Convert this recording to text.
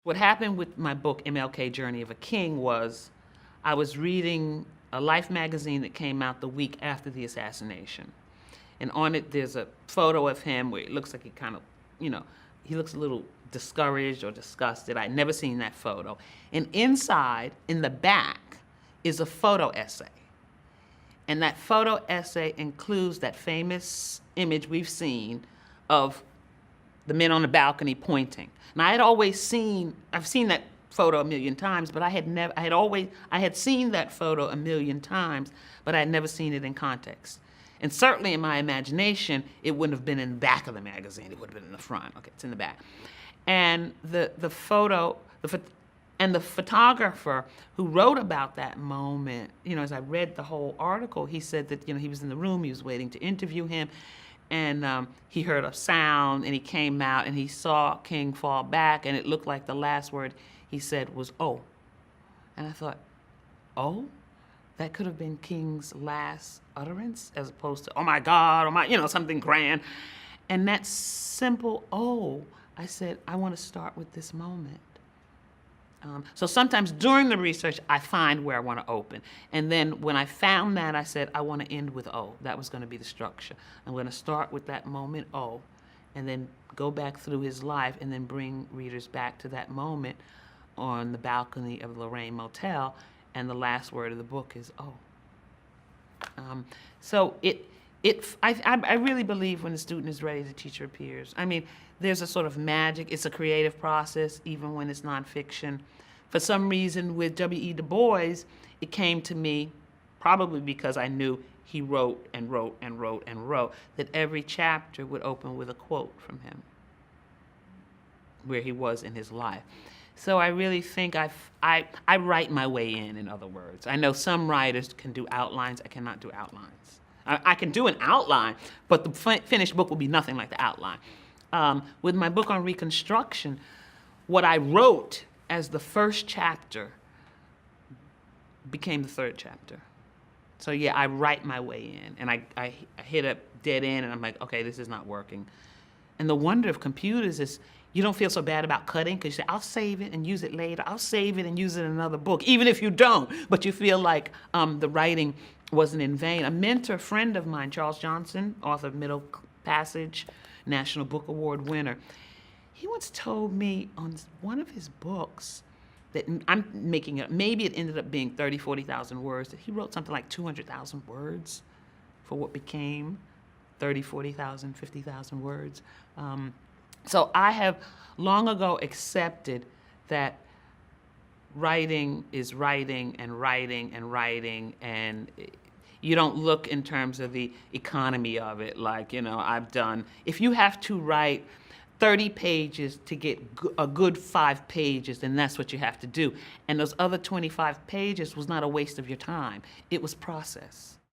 What happened with my book, MLK Journey of a King, was I was reading a Life magazine that came out the week after the assassination. And on it, there's a photo of him where it looks like he kind of, he looks a little discouraged or disgusted. I'd never seen that photo. And inside, in the back, is a photo essay. And that photo essay includes that famous image we've seen of the men on the balcony pointing. Now, I've seen that photo a million times, but I had seen that photo a million times, but I had never seen it in context. And certainly in my imagination, it wouldn't have been in the back of the magazine, it would have been in the front. Okay, it's in the back. And the photographer who wrote about that moment, as I read the whole article, he said that, he was in the room, he was waiting to interview him, and he heard a sound, and he came out, and he saw King fall back, and it looked like the last word he said was, "Oh." And I thought, oh? That could have been King's last utterance, as opposed to, "Oh my God," or something grand. And that simple, "oh," I said, I want to start with this moment. So sometimes during the research, I find where I want to open. And then when I found that, I said, I want to end with "oh." That was going to be the structure. I'm going to start with that moment, "oh," and then go back through his life and then bring readers back to that moment on the balcony of Lorraine Motel. And the last word of the book is "oh." So I really believe when the student is ready, the teacher appears. I mean, there's a sort of magic. It's a creative process, even when it's nonfiction. For some reason, with W.E. Du Bois, it came to me, probably because I knew he wrote and wrote and wrote and wrote, that every chapter would open with a quote from him, where he was in his life. So I really think I write my way in other words. I know some writers can do outlines. I cannot do outlines. I can do an outline, but the finished book will be nothing like the outline. With my book on Reconstruction, what I wrote as the first chapter became the third chapter. So yeah, I write my way in, and I hit a dead end, and I'm like, okay, this is not working. And the wonder of computers is you don't feel so bad about cutting, because you say, I'll save it and use it later. I'll save it and use it in another book, even if you don't, but you feel like the writing wasn't in vain. A mentor friend of mine, Charles Johnson, author of Middle Passage, National Book Award winner, he once told me on one of his books that, I'm making it, maybe it ended up being 30, 40,000 words, that he wrote something like 200,000 words for what became 30, 40,000, 50,000 words. So I have long ago accepted that writing is writing and writing and writing, and you don't look in terms of the economy of it, like, I've done. If you have to write 30 pages to get a good 5 pages, then that's what you have to do. And those other 25 pages was not a waste of your time. It was process.